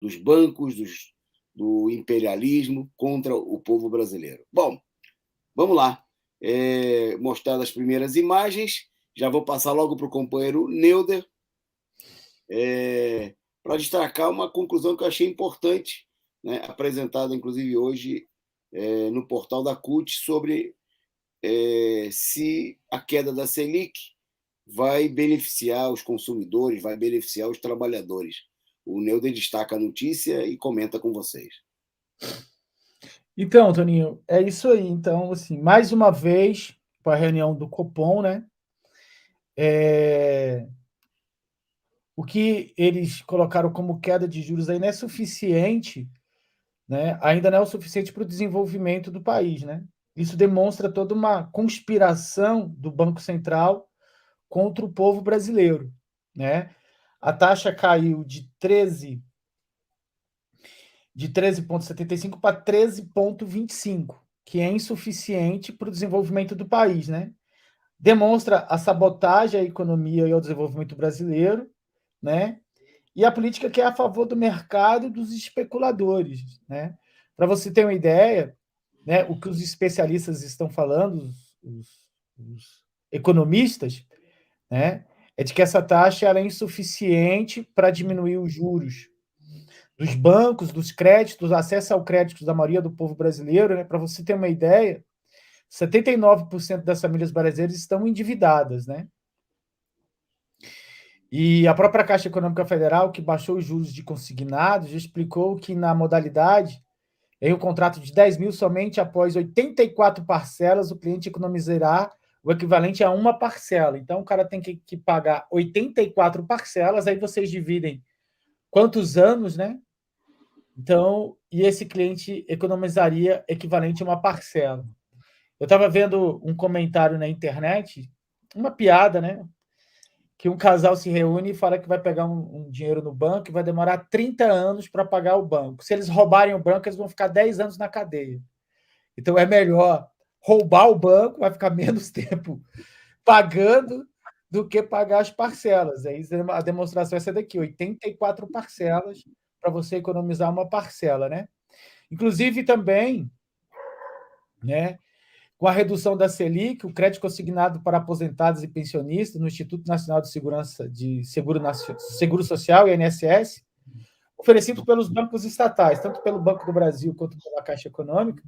dos bancos, do imperialismo contra o povo brasileiro. Bom, vamos lá. Mostrar as primeiras imagens. Já vou passar logo para o companheiro Neuder, para destacar uma conclusão que eu achei importante, né, apresentada, inclusive, hoje no portal da CUT, sobre se a queda da Selic vai beneficiar os consumidores, vai beneficiar os trabalhadores. O Neuder destaca a notícia e comenta com vocês. Então, Toninho, é isso aí. Então, assim, mais uma vez, para a reunião do Copom, né? O que eles colocaram como queda de juros aí não é suficiente, né? Ainda não é o suficiente para o desenvolvimento do país, né? Isso demonstra toda uma conspiração do Banco Central contra o povo brasileiro, né? A taxa caiu de 13,75 para 13,25, que é insuficiente para o desenvolvimento do país, né? Demonstra a sabotagem à economia e ao desenvolvimento brasileiro, né? E a política que é a favor do mercado e dos especuladores, né? Para você ter uma ideia, né, o que os especialistas estão falando, os economistas, né, é de que essa taxa ela é insuficiente para diminuir os juros dos bancos, dos créditos, acesso ao crédito da maioria do povo brasileiro, né? Para você ter uma ideia, 79% das famílias brasileiras estão endividadas, né? E a própria Caixa Econômica Federal, que baixou os juros de consignados, explicou que na modalidade, em um contrato de 10 mil, somente após 84 parcelas, o cliente economizará o equivalente a uma parcela. Então, o cara tem que pagar 84 parcelas, aí vocês dividem quantos anos, né? Então, e esse cliente economizaria equivalente a uma parcela. Eu estava vendo um comentário na internet, uma piada, né? Que um casal se reúne e fala que vai pegar um dinheiro no banco e vai demorar 30 anos para pagar o banco. Se eles roubarem o banco, eles vão ficar 10 anos na cadeia. Então é melhor roubar o banco, vai ficar menos tempo pagando do que pagar as parcelas. Aí a demonstração é essa daqui, 84 parcelas para você economizar uma parcela, né? Inclusive também, né, com a redução da Selic, o crédito consignado para aposentados e pensionistas no Instituto Nacional de Seguro Social, INSS, oferecido pelos bancos estatais, tanto pelo Banco do Brasil quanto pela Caixa Econômica,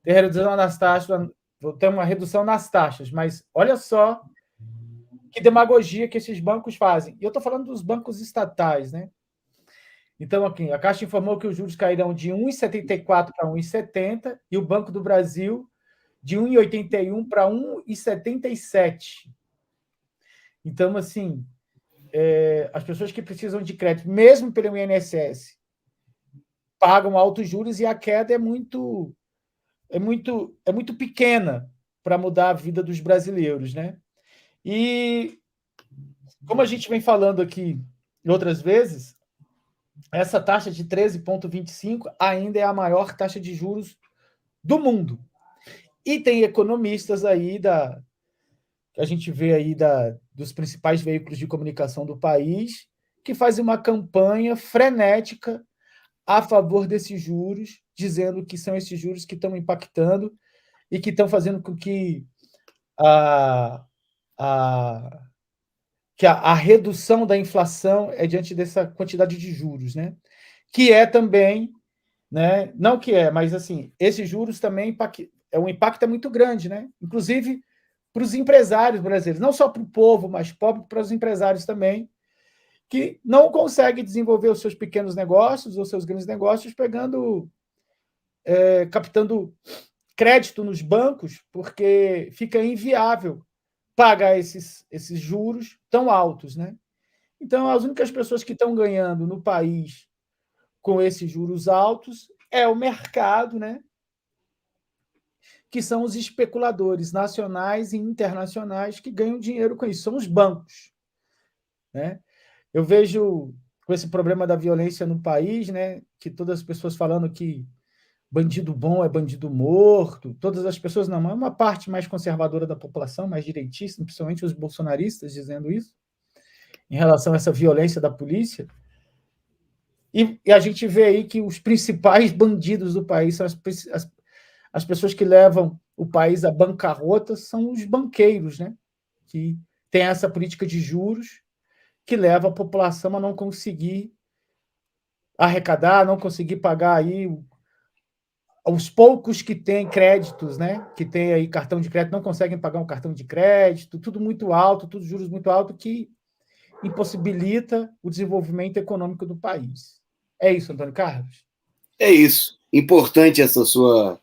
tem redução nas taxas, tem uma redução nas taxas, mas olha só que demagogia que esses bancos fazem. E eu estou falando dos bancos estatais, né? Então, aqui, a Caixa informou que os juros cairão de 1,74 para 1,70 e o Banco do Brasil de 1,81 para 1,77. Então, assim, as pessoas que precisam de crédito, mesmo pelo INSS, pagam altos juros e a queda é muito pequena para mudar a vida dos brasileiros, né? E como a gente vem falando aqui outras vezes, essa taxa de 13,25 ainda é a maior taxa de juros do mundo. E tem economistas aí que a gente vê aí dos principais veículos de comunicação do país que fazem uma campanha frenética a favor desses juros, dizendo que são esses juros que estão impactando e que estão fazendo com que a redução da inflação é diante dessa quantidade de juros, né? Que é também, né? Não que é, mas assim, esses juros também o impacto é muito grande, né? Inclusive para os empresários brasileiros, não só para o povo mais pobre, para os empresários também, que não conseguem desenvolver os seus pequenos negócios ou seus grandes negócios captando crédito nos bancos, porque fica inviável pagar esses juros tão altos, né? Então, as únicas pessoas que estão ganhando no país com esses juros altos é o mercado, né? Que são os especuladores nacionais e internacionais que ganham dinheiro com isso, são os bancos, né? Eu vejo com esse problema da violência no país, né? Que todas as pessoas falando que bandido bom é bandido morto, todas as pessoas não, é uma parte mais conservadora da população, mais direitista, principalmente os bolsonaristas dizendo isso, em relação a essa violência da polícia. E a gente vê aí que os principais bandidos do país são as pessoas que levam o país à bancarrota, são os banqueiros, né? Que tem essa política de juros que leva a população a não conseguir arrecadar, não conseguir pagar aí os poucos que têm créditos, né? Que têm aí cartão de crédito, não conseguem pagar um cartão de crédito, tudo muito alto, tudo juros muito alto, que impossibilita o desenvolvimento econômico do país. É isso, Antônio Carlos? É isso. Importante essa sua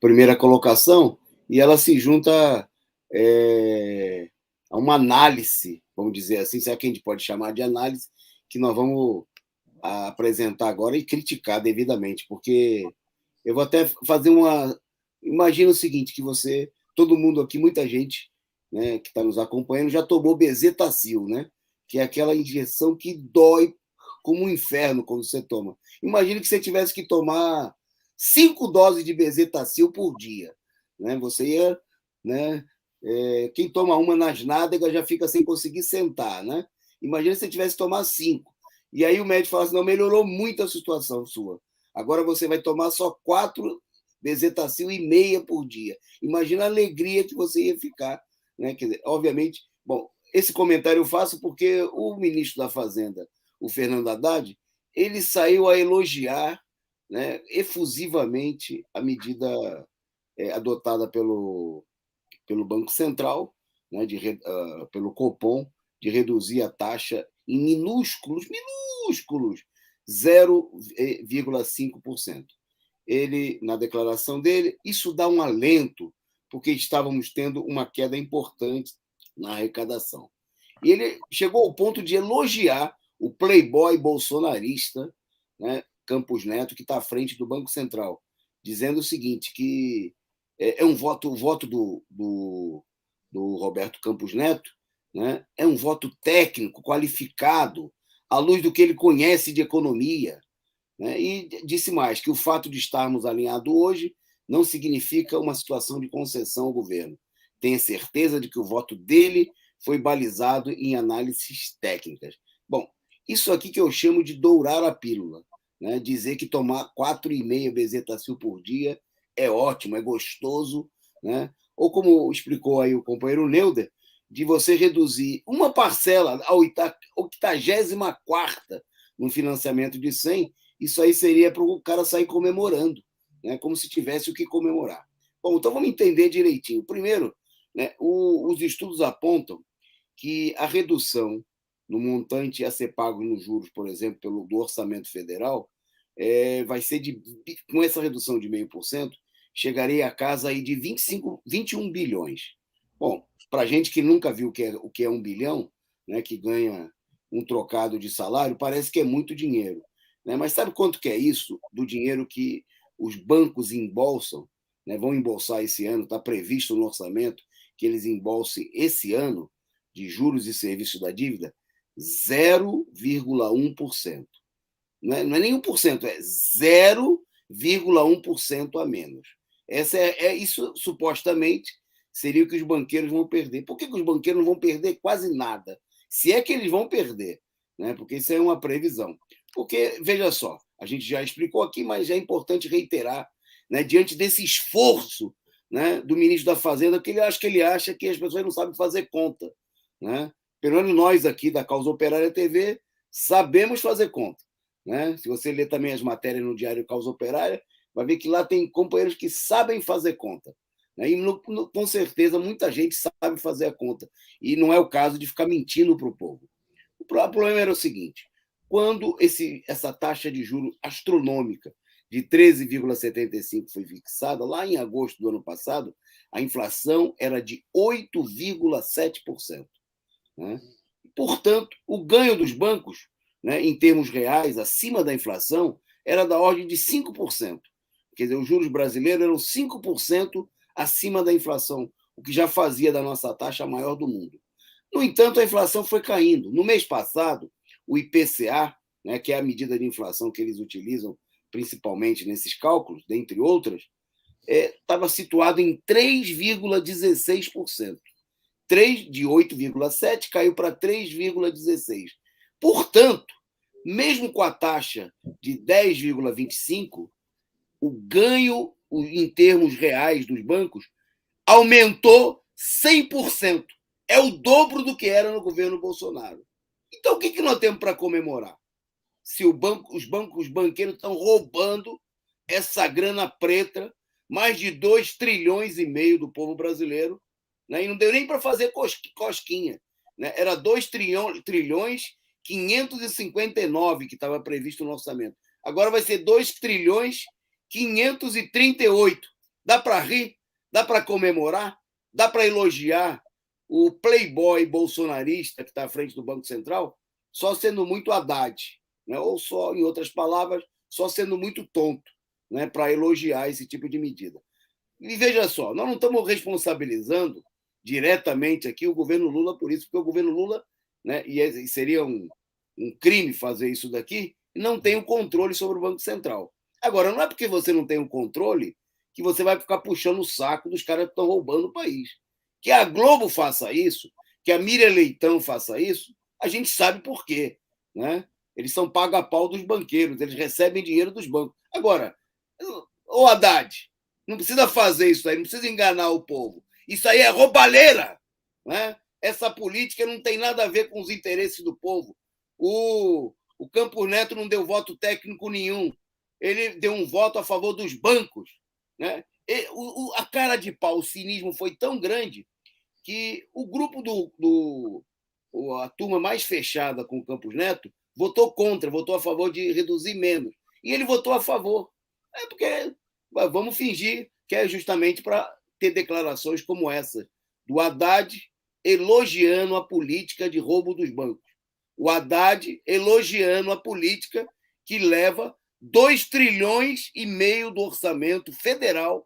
primeira colocação, e ela se junta a uma análise, vamos dizer assim, se é que a gente pode chamar de análise, que nós vamos apresentar agora e criticar devidamente, porque eu vou até fazer uma. Imagina o seguinte, que você, todo mundo aqui, muita gente, né, que está nos acompanhando, já tomou Bezetacil, né? Que é aquela injeção que dói como um inferno quando você toma. Imagina que você tivesse que tomar 5 doses de Bezetacil por dia. Né? Você ia. Né, quem toma uma nas nádegas já fica sem conseguir sentar. Né? Imagina se você tivesse que tomar 5. E aí o médico fala assim: não, melhorou muito a situação sua. Agora você vai tomar só 4 Bezetacil e meia por dia. Imagina a alegria que você ia ficar. Né? Quer dizer, obviamente, bom, esse comentário eu faço porque o ministro da Fazenda, o Fernando Haddad, ele saiu a elogiar, né, efusivamente a medida adotada pelo Banco Central, né, pelo Copom, de reduzir a taxa em minúsculos 0,5%. Ele, na declaração dele, isso dá um alento, porque estávamos tendo uma queda importante na arrecadação. E ele chegou ao ponto de elogiar o playboy bolsonarista, né, Campos Neto, que está à frente do Banco Central, dizendo o seguinte, que o voto do Roberto Campos Neto, né, é um voto técnico, qualificado, à luz do que ele conhece de economia. Né, e disse mais, que o fato de estarmos alinhados hoje não significa uma situação de concessão ao governo. Tenha certeza de que o voto dele foi balizado em análises técnicas. Bom, isso aqui que eu chamo de dourar a pílula. Né? Dizer que tomar 4,5 Bezetacil por dia é ótimo, é gostoso. Né? Ou como explicou aí o companheiro Neuder, de você reduzir uma parcela a 84ª no financiamento de 100, isso aí seria para o cara sair comemorando, né? Como se tivesse o que comemorar. Bom, então vamos entender direitinho. Primeiro, né, os estudos apontam que a redução no montante a ser pago nos juros, por exemplo, do orçamento federal, vai ser com essa redução de 0,5%, chegaria a casa aí de 21 bilhões. Bom, para gente que nunca viu o que é 1 bilhão, né, que ganha um trocado de salário, parece que é muito dinheiro. Né? Mas sabe quanto que é isso do dinheiro que os bancos embolsam? Né? Vão embolsar esse ano, está previsto no orçamento que eles embolsem esse ano de juros e serviços da dívida? 0,1%. Não é nem 1%, é 0,1% a menos. Isso, supostamente, seria o que os banqueiros vão perder. Por que os banqueiros não vão perder quase nada? Se é que eles vão perder, né? Porque isso é uma previsão. Porque, veja só, a gente já explicou aqui, mas é importante reiterar, né, diante desse esforço, né, do ministro da Fazenda, que ele acha que as pessoas não sabem fazer conta. Né? Pelo menos nós aqui da Causa Operária TV sabemos fazer conta. Né? Se você ler também as matérias no Diário Causa Operária, vai ver que lá tem companheiros que sabem fazer conta. Né? E, com certeza, muita gente sabe fazer a conta. E não é o caso de ficar mentindo para o povo. O problema era o seguinte: quando essa taxa de juros astronômica de 13,75 foi fixada, lá em agosto do ano passado, a inflação era de 8,7%. Né? Portanto, o ganho dos bancos, né, em termos reais, acima da inflação, era da ordem de 5%. Quer dizer, os juros brasileiros eram 5% acima da inflação, o que já fazia da nossa taxa a maior do mundo. No entanto, a inflação foi caindo. No mês passado, o IPCA, né, que é a medida de inflação que eles utilizam principalmente nesses cálculos, dentre outras, estava situado em 3,16%. De 8,7 caiu para 3,16. Portanto, mesmo com a taxa de 10,25, o ganho em termos reais dos bancos aumentou 100%. É o dobro do que era no governo Bolsonaro. Então, o que nós temos para comemorar? Se os banqueiros estão roubando essa grana preta, mais de 2 trilhões e meio do povo brasileiro, né? E não deu nem para fazer cosquinha. Né? Era 2 trilhões 559 que estava previsto no orçamento. Agora vai ser 2 trilhões 538. Dá para rir? Dá para comemorar? Dá para elogiar o playboy bolsonarista que está à frente do Banco Central? Só sendo muito Haddad, né? Ou só, em outras palavras, só sendo muito tonto, né? Para elogiar esse tipo de medida. E veja só, nós não estamos responsabilizando diretamente aqui o governo Lula por isso, porque o governo Lula, né, e seria um crime fazer isso daqui, não tem o controle sobre o Banco Central. Agora, não é porque você não tem o controle que você vai ficar puxando o saco dos caras que estão roubando o país. Que a Globo faça isso, que a Miriam Leitão faça isso, a gente sabe por quê. Né? Eles são paga-pau dos banqueiros, eles recebem dinheiro dos bancos. Agora, ô Haddad, não precisa fazer isso aí, não precisa enganar o povo. Isso aí é roubalheira. Né? Essa política não tem nada a ver com os interesses do povo. O Campos Neto não deu voto técnico nenhum. Ele deu um voto a favor dos bancos. Né? A cara de pau, o cinismo foi tão grande que o grupo a turma mais fechada com o Campos Neto votou contra, votou a favor de reduzir menos. E ele votou a favor. É porque vamos fingir que é justamente para ter declarações como essa, do Haddad elogiando a política de roubo dos bancos. O Haddad elogiando a política que leva 2 trilhões e meio do orçamento federal,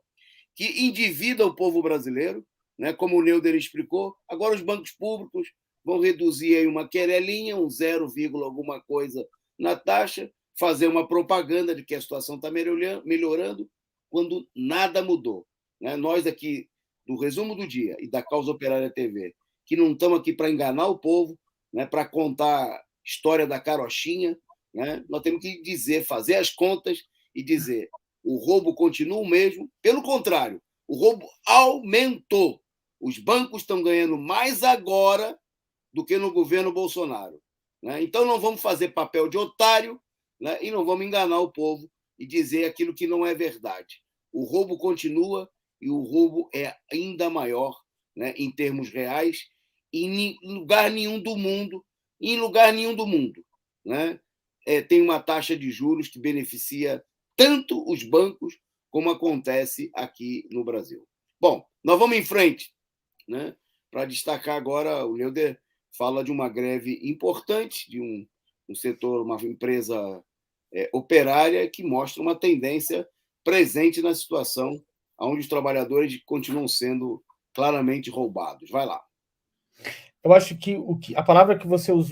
que endivida o povo brasileiro, né? Como o Neuder explicou. Agora os bancos públicos vão reduzir aí uma querelinha, um 0, alguma coisa na taxa, fazer uma propaganda de que a situação está melhorando, quando nada mudou. Né? Nós aqui, do Resumo do Dia e da Causa Operária TV, que não estamos aqui para enganar o povo, né? Para contar a história da carochinha, né? Nós temos que dizer, fazer as contas e dizer: o roubo continua o mesmo, pelo contrário, o roubo aumentou. Os bancos estão ganhando mais agora do que no governo Bolsonaro. Né? Então não vamos fazer papel de otário, né? E não vamos enganar o povo e dizer aquilo que não é verdade. O roubo continua e o roubo é ainda maior, né, em termos reais, em lugar nenhum do mundo, né, tem uma taxa de juros que beneficia tanto os bancos como acontece aqui no Brasil. Bom, nós vamos em frente, né, para destacar agora, o Neuder fala de uma greve importante de um setor, uma empresa operária que mostra uma tendência presente na situação onde os trabalhadores continuam sendo claramente roubados. Vai lá. Eu acho que a palavra que você usou